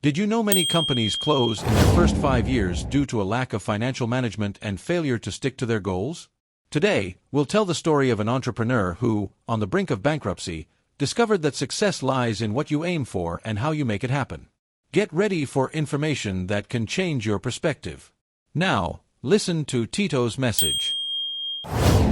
Did you know many companies close in their first 5 years due to a lack of financial management and failure to stick to their goals? Today, we'll tell the story of an entrepreneur who, on the brink of bankruptcy, discovered that success lies in what you aim for and how you make it happen. Get ready for information that can change your perspective. Now, listen to Tito's message.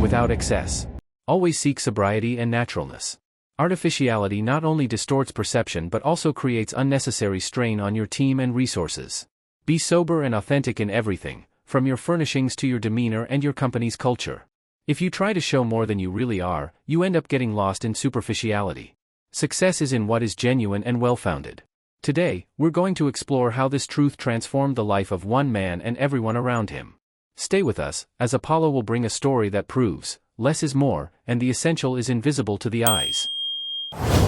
Without excess. Always seek sobriety and naturalness. Artificiality not only distorts perception but also creates unnecessary strain on your team and resources. Be sober and authentic in everything, from your furnishings to your demeanor and your company's culture. If you try to show more than you really are, you end up getting lost in superficiality. Success is in what is genuine and well-founded. Today, we're going to explore how this truth transformed the life of one man and everyone around him. Stay with us, as Apollo will bring a story that proves, less is more, and the essential is invisible to the eyes.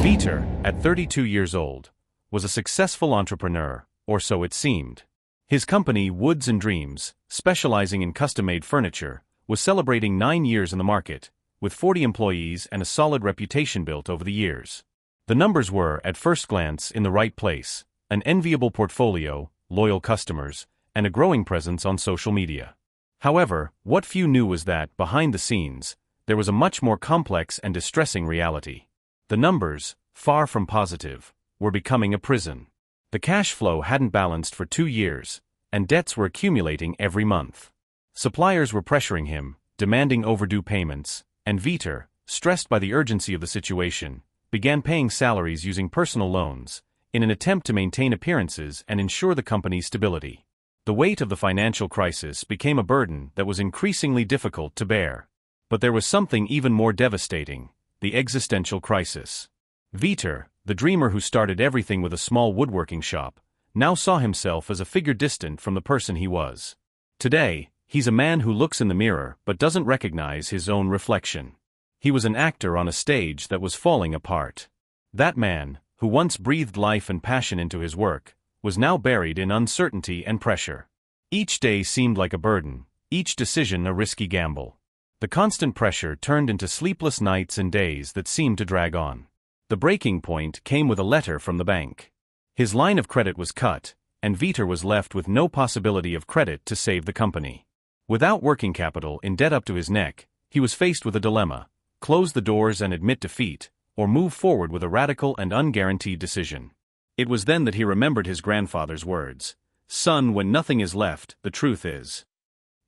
Vitor, at 32 years old, was a successful entrepreneur, or so it seemed. His company, Woods & Dreams, specializing in custom-made furniture, was celebrating 9 years in the market, with 40 employees and a solid reputation built over the years. The numbers were, at first glance, in the right place: an enviable portfolio, loyal customers, and a growing presence on social media. However, what few knew was that, behind the scenes, there was a much more complex and distressing reality. The numbers, far from positive, were becoming a prison. The cash flow hadn't balanced for 2 years, and debts were accumulating every month. Suppliers were pressuring him, demanding overdue payments, and Vitor, stressed by the urgency of the situation, began paying salaries using personal loans, in an attempt to maintain appearances and ensure the company's stability. The weight of the financial crisis became a burden that was increasingly difficult to bear. But there was something even more devastating: the existential crisis. Vitor, the dreamer who started everything with a small woodworking shop, now saw himself as a figure distant from the person he was. Today, he's a man who looks in the mirror but doesn't recognize his own reflection. He was an actor on a stage that was falling apart. That man, who once breathed life and passion into his work, was now buried in uncertainty and pressure. Each day seemed like a burden, each decision a risky gamble. The constant pressure turned into sleepless nights and days that seemed to drag on. The breaking point came with a letter from the bank. His line of credit was cut, and Vitor was left with no possibility of credit to save the company. Without working capital, in debt up to his neck, he was faced with a dilemma: close the doors and admit defeat, or move forward with a radical and unguaranteed decision. It was then that he remembered his grandfather's words: "Son, when nothing is left, the truth is."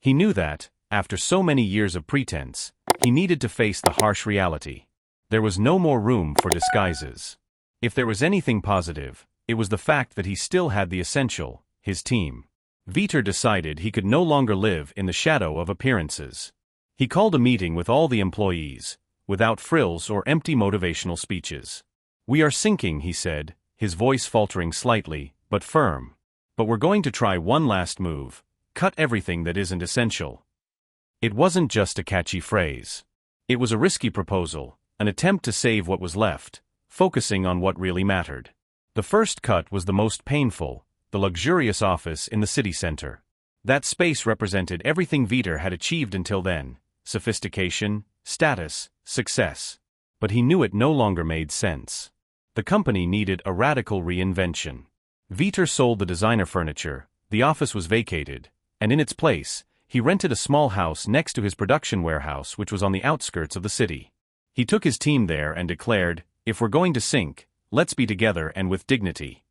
He knew that, after so many years of pretense, he needed to face the harsh reality. There was no more room for disguises. If there was anything positive, it was the fact that he still had the essential: his team. Vitor decided he could no longer live in the shadow of appearances. He called a meeting with all the employees, without frills or empty motivational speeches. "We are sinking," he said, his voice faltering slightly, but firm. "But we're going to try one last move: cut everything that isn't essential." It wasn't just a catchy phrase. It was a risky proposal, an attempt to save what was left, focusing on what really mattered. The first cut was the most painful: the luxurious office in the city center. That space represented everything Vitor had achieved until then: sophistication, status, success. But he knew it no longer made sense. The company needed a radical reinvention. Vitor sold the designer furniture, the office was vacated, and in its place, he rented a small house next to his production warehouse, which was on the outskirts of the city. He took his team there and declared, "If we're going to sink, let's be together and with dignity."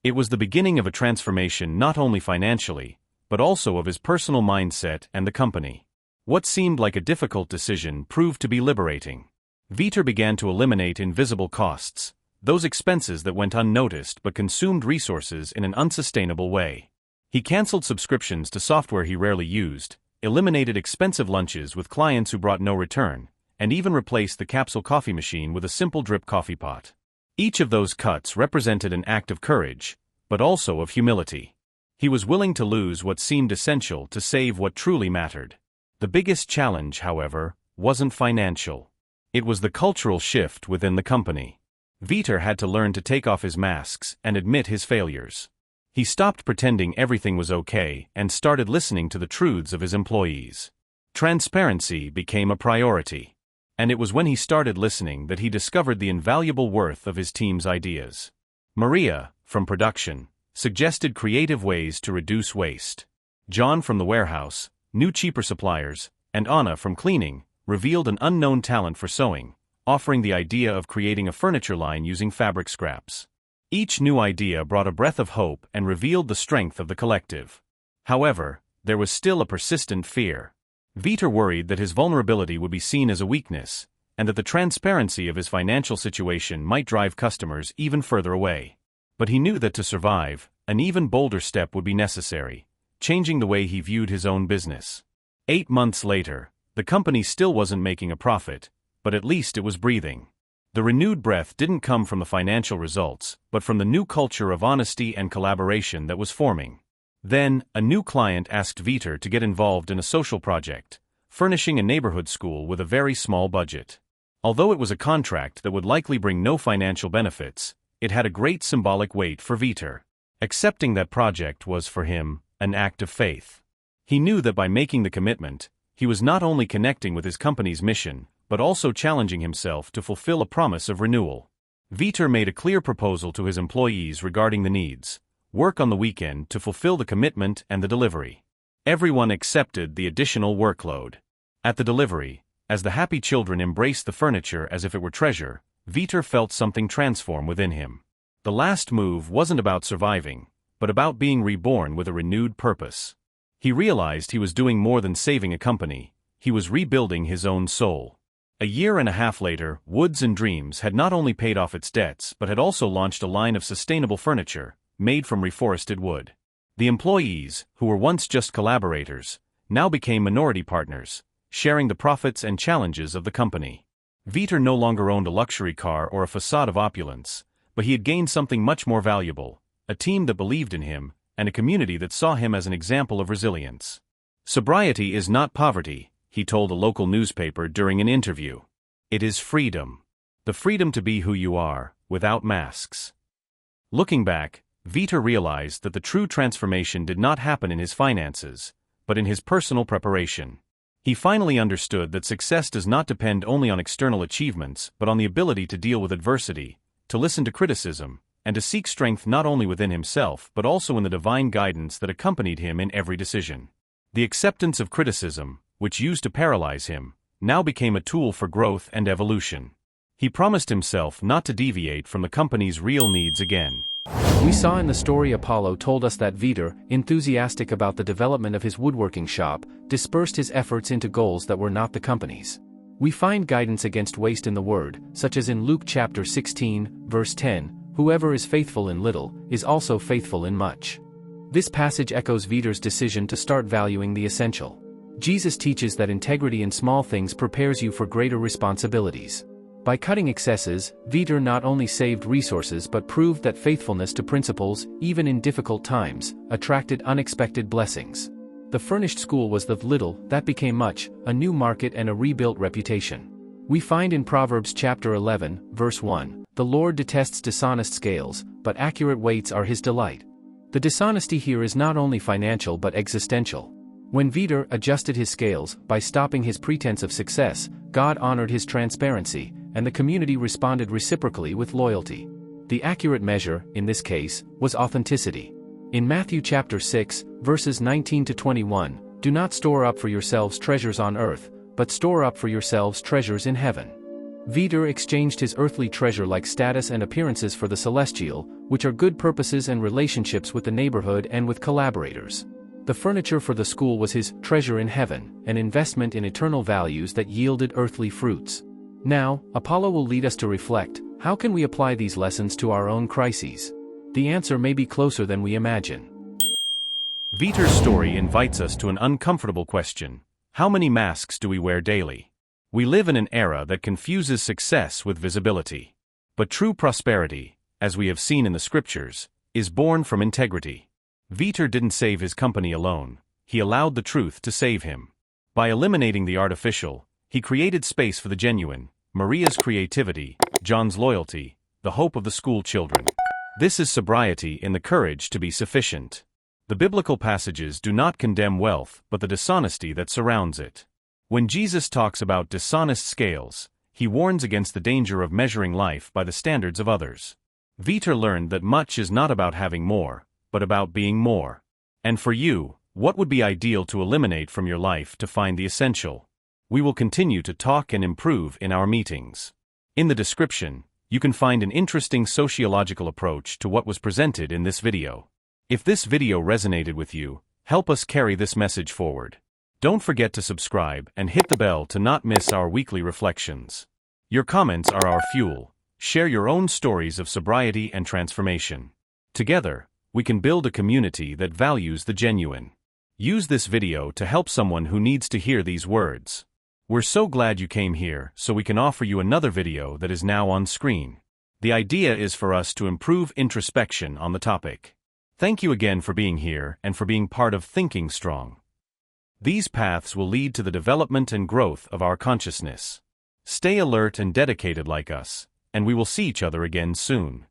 It was the beginning of a transformation not only financially, but also of his personal mindset and the company. What seemed like a difficult decision proved to be liberating. Vitor began to eliminate invisible costs, those expenses that went unnoticed but consumed resources in an unsustainable way. He canceled subscriptions to software he rarely used, eliminated expensive lunches with clients who brought no return, and even replaced the capsule coffee machine with a simple drip coffee pot. Each of those cuts represented an act of courage, but also of humility. He was willing to lose what seemed essential to save what truly mattered. The biggest challenge, however, wasn't financial. It was the cultural shift within the company. Vitor had to learn to take off his masks and admit his failures. He stopped pretending everything was okay and started listening to the truths of his employees. Transparency became a priority. And it was when he started listening that he discovered the invaluable worth of his team's ideas. Maria, from production, suggested creative ways to reduce waste. John from the warehouse, new cheaper suppliers, and Anna from cleaning, revealed an unknown talent for sewing, offering the idea of creating a furniture line using fabric scraps. Each new idea brought a breath of hope and revealed the strength of the collective. However, there was still a persistent fear. Vitor worried that his vulnerability would be seen as a weakness, and that the transparency of his financial situation might drive customers even further away. But he knew that to survive, an even bolder step would be necessary, changing the way he viewed his own business. 8 months later, the company still wasn't making a profit, but at least it was breathing. The renewed breath didn't come from the financial results, but from the new culture of honesty and collaboration that was forming. Then, a new client asked Vitor to get involved in a social project, furnishing a neighborhood school with a very small budget. Although it was a contract that would likely bring no financial benefits, it had a great symbolic weight for Vitor. Accepting that project was for him an act of faith. He knew that by making the commitment, he was not only connecting with his company's mission, but also challenging himself to fulfill a promise of renewal. Vitor made a clear proposal to his employees regarding the needs: work on the weekend to fulfill the commitment and the delivery. Everyone accepted the additional workload. At the delivery, as the happy children embraced the furniture as if it were treasure, Vitor felt something transform within him. The last move wasn't about surviving, but about being reborn with a renewed purpose. He realized he was doing more than saving a company, he was rebuilding his own soul. A year and a half later, Woods & Dreams had not only paid off its debts but had also launched a line of sustainable furniture, made from reforested wood. The employees, who were once just collaborators, now became minority partners, sharing the profits and challenges of the company. Vitor no longer owned a luxury car or a facade of opulence, but he had gained something much more valuable: a team that believed in him, and a community that saw him as an example of resilience. Sobriety is not poverty, he told a local newspaper during an interview. It is freedom. The freedom to be who you are, without masks. Looking back, Vitor realized that the true transformation did not happen in his finances, but in his personal preparation. He finally understood that success does not depend only on external achievements but on the ability to deal with adversity, to listen to criticism, and to seek strength not only within himself but also in the divine guidance that accompanied him in every decision. The acceptance of criticism, which used to paralyze him, now became a tool for growth and evolution. He promised himself not to deviate from the company's real needs again. We saw in the story Apollo told us that Vitor, enthusiastic about the development of his woodworking shop, dispersed his efforts into goals that were not the company's. We find guidance against waste in the Word, such as in Luke chapter 16, verse 10, "Whoever is faithful in little, is also faithful in much." This passage echoes Vitor's decision to start valuing the essential. Jesus teaches that integrity in small things prepares you for greater responsibilities. By cutting excesses, Vitor not only saved resources but proved that faithfulness to principles, even in difficult times, attracted unexpected blessings. The furnished school was the little that became much, a new market and a rebuilt reputation. We find in Proverbs chapter 11, verse 1, "The Lord detests dishonest scales, but accurate weights are his delight." The dishonesty here is not only financial but existential. When Vitor adjusted his scales by stopping his pretense of success, God honored his transparency, and the community responded reciprocally with loyalty. The accurate measure, in this case, was authenticity. In Matthew chapter 6, verses 19 to 21, "Do not store up for yourselves treasures on earth, but store up for yourselves treasures in heaven." Vitor exchanged his earthly treasure-like status and appearances for the celestial, which are good purposes and relationships with the neighborhood and with collaborators. The furniture for the school was his treasure in heaven, an investment in eternal values that yielded earthly fruits. Now, Apollo will lead us to reflect: how can we apply these lessons to our own crises? The answer may be closer than we imagine. Vitor's story invites us to an uncomfortable question: how many masks do we wear daily? We live in an era that confuses success with visibility. But true prosperity, as we have seen in the scriptures, is born from integrity. Vitor didn't save his company alone, he allowed the truth to save him. By eliminating the artificial, he created space for the genuine: Maria's creativity, John's loyalty, the hope of the school children. This is sobriety in the courage to be sufficient. The biblical passages do not condemn wealth but the dishonesty that surrounds it. When Jesus talks about dishonest scales, he warns against the danger of measuring life by the standards of others. Vitor learned that much is not about having more, but about being more. And for you, what would be ideal to eliminate from your life to find the essential? We will continue to talk and improve in our meetings. In the description, you can find an interesting sociological approach to what was presented in this video. If this video resonated with you, help us carry this message forward. Don't forget to subscribe and hit the bell to not miss our weekly reflections. Your comments are our fuel. Share your own stories of sobriety and transformation. Together, we can build a community that values the genuine. Use this video to help someone who needs to hear these words. We're so glad you came here, so we can offer you another video that is now on screen. The idea is for us to improve introspection on the topic. Thank you again for being here and for being part of Thinking Strong. These paths will lead to the development and growth of our consciousness. Stay alert and dedicated like us, and we will see each other again soon.